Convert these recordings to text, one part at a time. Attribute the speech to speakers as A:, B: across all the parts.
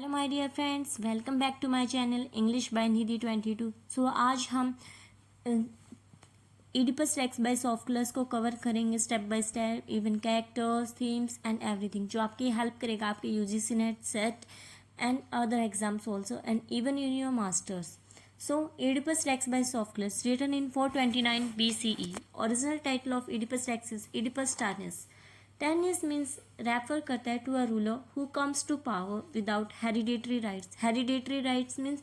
A: Hello my dear friends, welcome back to my channel English by Nidhi 22। So आज हम Oedipus Rex by Sophocles को cover करेंगे step by step, even characters, themes and everything, जो आपकी help करेगा आपके UGC NET, SET and other exams also and even in your masters. So, Oedipus Rex by Sophocles, written in 429 BCE. Original title of Oedipus Rex is Oedipus Turnus. Turnus means refer करता है to a ruler who comes to power without hereditary rights. Hereditary rights means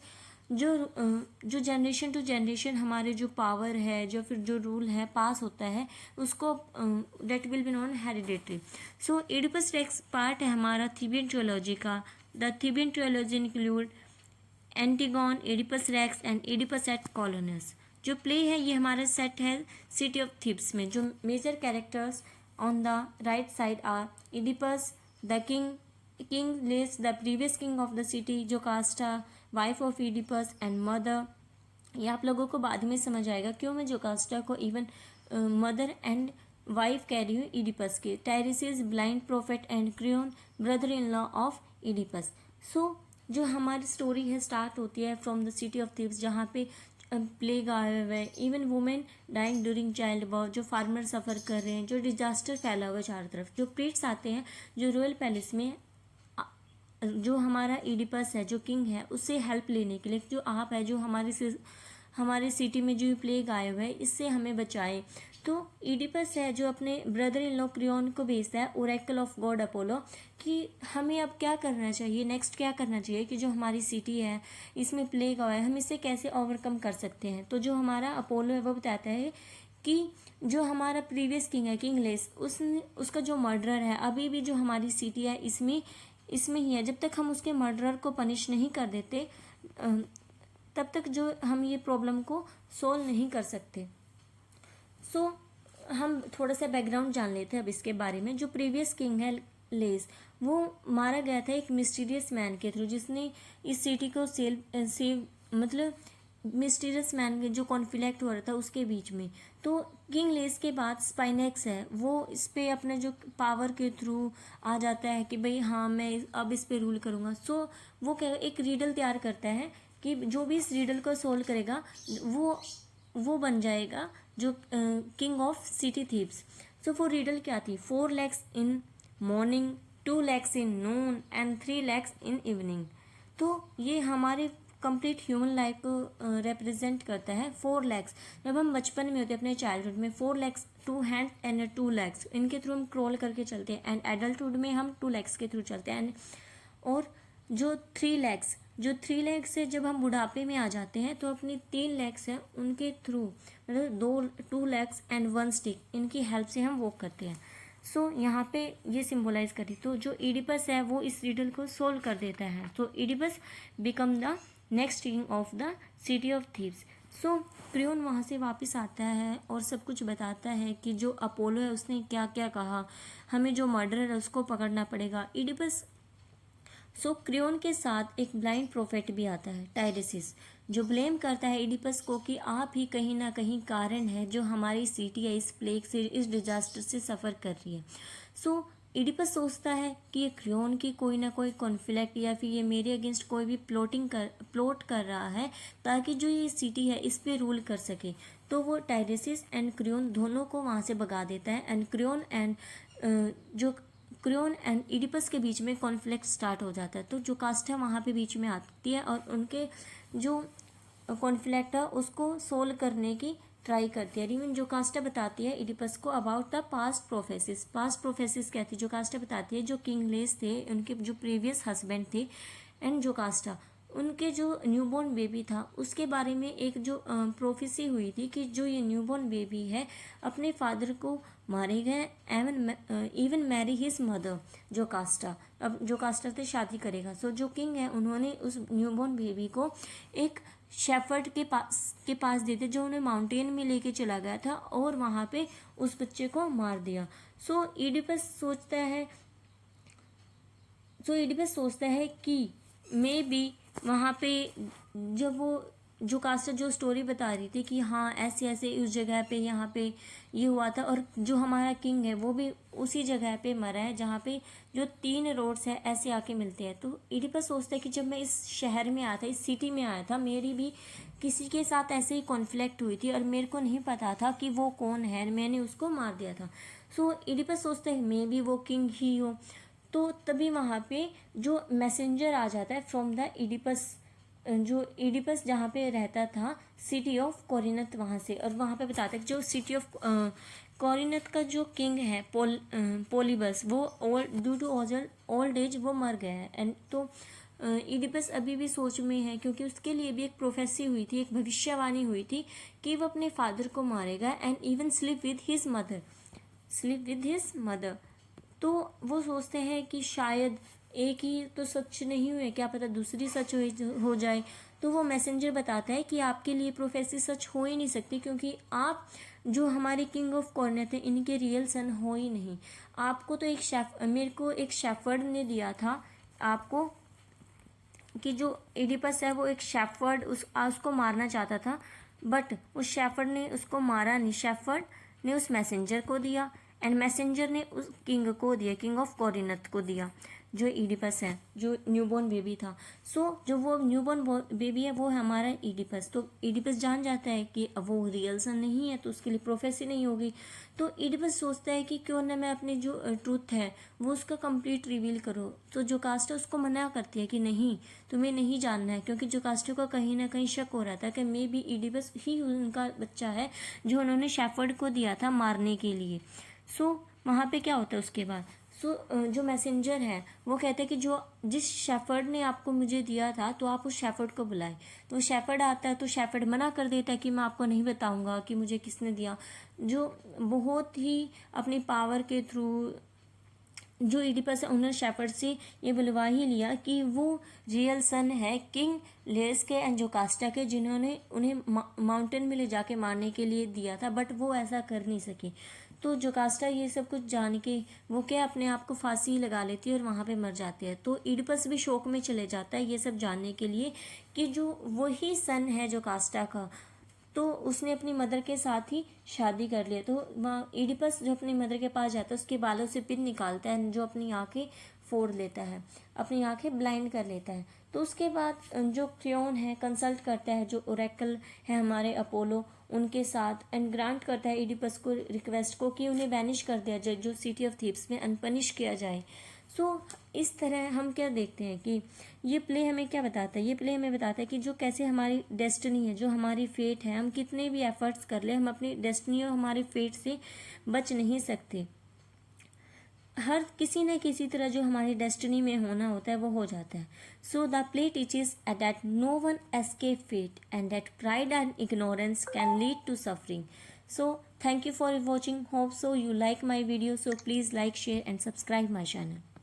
A: जो generation to generation हमारे जो power है, जो फिर जो rule है पास होता है, उसको that will be non hereditary. So Oedipus Rex part है हमारा थीबियन ट्रियोलॉजी का. The Theban trilogy include Antigone, Oedipus Rex and Oedipus at Colonus. जो प्ले है ये हमारा सेट है सिटी ऑफ थीब्स में. जो major characters on the right side are Oedipus the king Laius the previous king of the city, Jocasta wife of Oedipus and mother. ये आप लोगों को बाद में समझ आएगा क्यों मैं जोकास्टा को इवन मदर एंड वाइफ कह रही हूँ एडिपस के. Tiresias blind prophet and Creon brother in law of Oedipus. So जो हमारी स्टोरी है स्टार्ट होती है from the city of Thebes, जहाँ पे प्लेग आया हुआ है, even women dying during childbirth, जो फार्मर सफ़र कर रहे हैं, जो डिजास्टर फैला हुआ है चारों तरफ, जो प्रीट्स आते हैं जो रॉयल पैलेस में जो हमारा एडिपस है जो किंग है उससे हेल्प लेने के लिए, जो आप है जो हमारे सिटी में जो प्लेग आया हुआ है इससे हमें बचाए. तो एडिपस है जो अपने ब्रदर इन लॉ क्रियोन को भेजता है ओरेकल ऑफ गॉड अपोलो कि हमें अब क्या करना चाहिए, नेक्स्ट क्या करना चाहिए कि जो हमारी सिटी है इसमें प्लेग आया है हम इसे कैसे ओवरकम कर सकते हैं. तो जो हमारा अपोलो है वो बताता है कि जो हमारा प्रीवियस किंग है किंग लेस, उसका जो मर्डरर है अभी भी जो हमारी सिटी है इसमें ही है. जब तक हम उसके मर्डरर को पनिश नहीं कर देते तब तक जो हम ये प्रॉब्लम को सोल्व नहीं कर सकते. सो हम थोड़ा सा बैकग्राउंड जान लेते हैं अब इसके बारे में. जो प्रीवियस किंग है लेस, वो मारा गया था एक मिस्टीरियस मैन के थ्रू, जिसने इस सिटी को सेव मतलब मिस्टीरियस मैन के जो कॉन्फ्लिक्ट हो रहा था उसके बीच में. तो किंग लेस के बाद स्पाइनेक्स है वो इस पे अपने जो पावर के थ्रू आ जाता है कि भाई हाँ मैं अब इस पे रूल करूँगा. सो वो क्या एक रीडल तैयार करता है कि जो भी इस रीडल को सोल्व करेगा वो बन जाएगा जो किंग ऑफ सिटी थीब्स. सो वो रीडल क्या थी? 4 legs in morning, 2 legs in Noon and 3 legs in evening. तो ये हमारे कंप्लीट ह्यूमन लाइफ को रिप्रेजेंट करता है. 4 legs जब हम बचपन में होते हैं अपने चाइल्डहुड में, 4 legs 2 हैंड एंड 2 legs इनके थ्रू हम क्रॉल करके चलते हैं. एंड एडल्टहुड में हम 2 legs के थ्रू चलते हैं. और जो 3 legs से जब हम बुढ़ापे में आ जाते हैं तो अपनी 3 legs हैं उनके थ्रू मतलब 2 legs एंड 1 stick इनकी हेल्प से हम वॉक करते हैं. सो यहाँ पे ये सिंबलाइज करी. तो जो एडिपस है वो इस रिडल को सोल्व कर देता है. तो Oedipus become the next king of the city of Thebes. So crayon वहाँ से वापस आता है और सब कुछ बताता है कि जो अपोलो है उसने क्या क्या कहा, हमें जो मर्डरर है उसको पकड़ना पड़ेगा. एडिपस क्रियोन के साथ एक ब्लाइंड प्रोफेट भी आता है टाइरिसिस, जो ब्लेम करता है एडिपस को कि आप ही कहीं ना कहीं कारण है जो हमारी सिटी है इस प्लेग से, इस डिजास्टर से सफ़र कर रही है. सो एडिपस सोचता है कि ये क्रियोन की कोई ना कोई कॉन्फ्लिक्ट या फिर ये मेरे अगेंस्ट कोई भी प्लॉट कर रहा है ताकि जो ये सिटी है इस पे रूल कर सके. तो वो टाइरिसिस एंड क्रियोन दोनों को वहाँ से भगा देता है. एंड क्रियोन एंड एडिपस के बीच में कॉन्फ्लिक्ट स्टार्ट हो जाता है. तो जो कास्ट है वहाँ पे बीच में आती है और उनके जो कॉन्फ्लिक्ट है उसको सोल्व करने की ट्राई करती है. इवन जो कास्टा बताती है एडिपस को अबाउट द पास्ट प्रोफेसिस कहती है. जो कास्टा बताती है जो किंग लेस थे उनके जो प्रीवियस हस्बैंड थे एंड जो कास्टा उनके जो न्यूबॉर्न बेबी था उसके बारे में एक जो प्रोफेसी हुई थी कि जो ये न्यूबॉर्न बेबी है अपने फादर को मारेगा इवन मैरी हिज मदर. जो कास्टा से शादी करेगा. सो जो किंग है उन्होंने उस न्यूबॉर्न बेबी को एक शेफर्ड के पास देते जो उन्हें माउंटेन में लेके चला गया था और वहाँ पे उस बच्चे को मार दिया. सो एडिपस सोचता है कि मे बी वहाँ पे जब वो जोकास्टा जो स्टोरी बता रही थी कि हाँ ऐसे ऐसे उस जगह पे यहाँ पे ये हुआ था, और जो हमारा किंग है वो भी उसी जगह पे मरा है जहाँ पे जो 3 रोड्स है ऐसे आके मिलते हैं। तो इडिपस सोचता है कि जब मैं इस शहर में आया था, इस सिटी में आया था, मेरी भी किसी के साथ ऐसे ही कॉन्फ्लिक्ट हुई थी और मेरे को नहीं पता था कि वो कौन है, मैंने उसको मार दिया था। सो इडिपस सोचता है मे बी वो किंग ही हो। तो तभी वहाँ पे जो मैसेंजर आ जाता है फ्रॉम द इडिपस, जो इडिपस जहाँ पे रहता था, सिटी ऑफ कोरिनथ, वहाँ से। और वहाँ पे बताता है कि जो सिटी ऑफ कोरिनथ का जो किंग है पोलिबस, वो ड्यू टू ओल्ड एज वो मर गया है। एंड तो इडिपस अभी भी सोच में है, क्योंकि उसके लिए भी एक प्रोफेसी हुई थी, एक भविष्यवाणी हुई थी कि वो अपने फादर को मारेगा and even sleep with his mother. तो वो सोचते हैं कि शायद एक ही तो सच नहीं हुए, क्या पता दूसरी सच हो जाए। तो वो मैसेंजर बताता है कि आपके लिए प्रोफेसी सच हो ही नहीं सकती, क्योंकि आप जो हमारे किंग ऑफ कॉर्नेथ हैं इनके रियल सन हो ही नहीं। आपको तो मेरे को एक शेफर्ड ने दिया था आपको, कि जो इडिपस है वो एक शेफर्ड उसको मारना चाहता था, बट उस शेफर्ड ने उसको मारा नहीं, शेफर्ड ने उस मैसेंजर को दिया एंड मैसेंजर ने उस किंग को दिया, किंग ऑफ कोरिनथ को दिया, जो इडिपस है, जो न्यूबॉर्न बेबी था। सो जो वो न्यूबॉर्न बेबी है वो है हमारा इडिपस। तो इडिपस जान जाता है कि अब वो रियल सन नहीं है, तो उसके लिए प्रोफेसी नहीं होगी। तो इडिपस सोचता है कि क्यों ना मैं अपनी जो ट्रूथ है वो उसका कंप्लीट रिवील करो। तो जोकास्टा उसको मना करती है कि नहीं, तुम्हें नहीं जानना है, क्योंकि जोकास्टा को कहीं ना कहीं शक हो रहा था कि मे बी इडिपस ही उनका बच्चा है जो उन्होंने शेफर्ड को दिया था मारने के लिए। सो वहाँ पे क्या होता है उसके बाद, जो मैसेंजर है वो कहते हैं कि जो जिस शेफर्ड ने आपको मुझे दिया था तो आप उस शेफर्ड को बुलाए। तो शेफर्ड आता है, तो शेफर्ड मना कर देता है कि मैं आपको नहीं बताऊंगा कि मुझे किसने दिया। जो बहुत ही अपनी पावर के थ्रू जो इडिपस है उन्होंने शेफर्ड से ये बुलवा ही लिया कि वो रियल सन है किंग लेस के एंड जोकास्टा के, जिन्होंने उन्हें माउंटेन में ले जाके मारने के लिए दिया था, बट वो ऐसा कर नहीं सके। तो जोकास्टा ये सब कुछ जान के वो क्या अपने आप को फांसी लगा लेती है और वहाँ पे मर जाती है। तो इडिपस भी शोक में चले जाता है ये सब जानने के लिए कि जो वही सन है जोकास्टा का, तो उसने अपनी मदर के साथ ही शादी कर लिया। तो वहाँ इडिपस जो अपनी मदर के पास जाता है उसके बालों से पिन निकालता है, जो अपनी आंखें फोड़ लेता है, अपनी आंखें ब्लाइंड कर लेता है। तो उसके बाद जो क्रियोन है कंसल्ट करता है जो ओरेकल है हमारे अपोलो उनके साथ, एंड ग्रांट करता है इडिपस को रिक्वेस्ट को कि उन्हें बैनिश कर दिया जाए जो सिटी ऑफ थीब्स में, अनपनिश किया जाए। सो इस तरह हम क्या देखते हैं कि ये प्ले हमें क्या बताता है, ये प्ले हमें बताता है कि जो कैसे हमारी डेस्टिनी है, जो हमारी फेट है, हम कितने भी एफर्ट्स कर ले हम अपनी डेस्टिनी और हमारे फेट से बच नहीं सकते। हर किसी न किसी तरह जो हमारी डेस्टिनी में होना होता है वो हो जाता है। So the play teaches that no one escape fate and that pride and ignorance can lead to suffering. So thank you for watching. Hope so you like my video. So please like, share and subscribe my channel.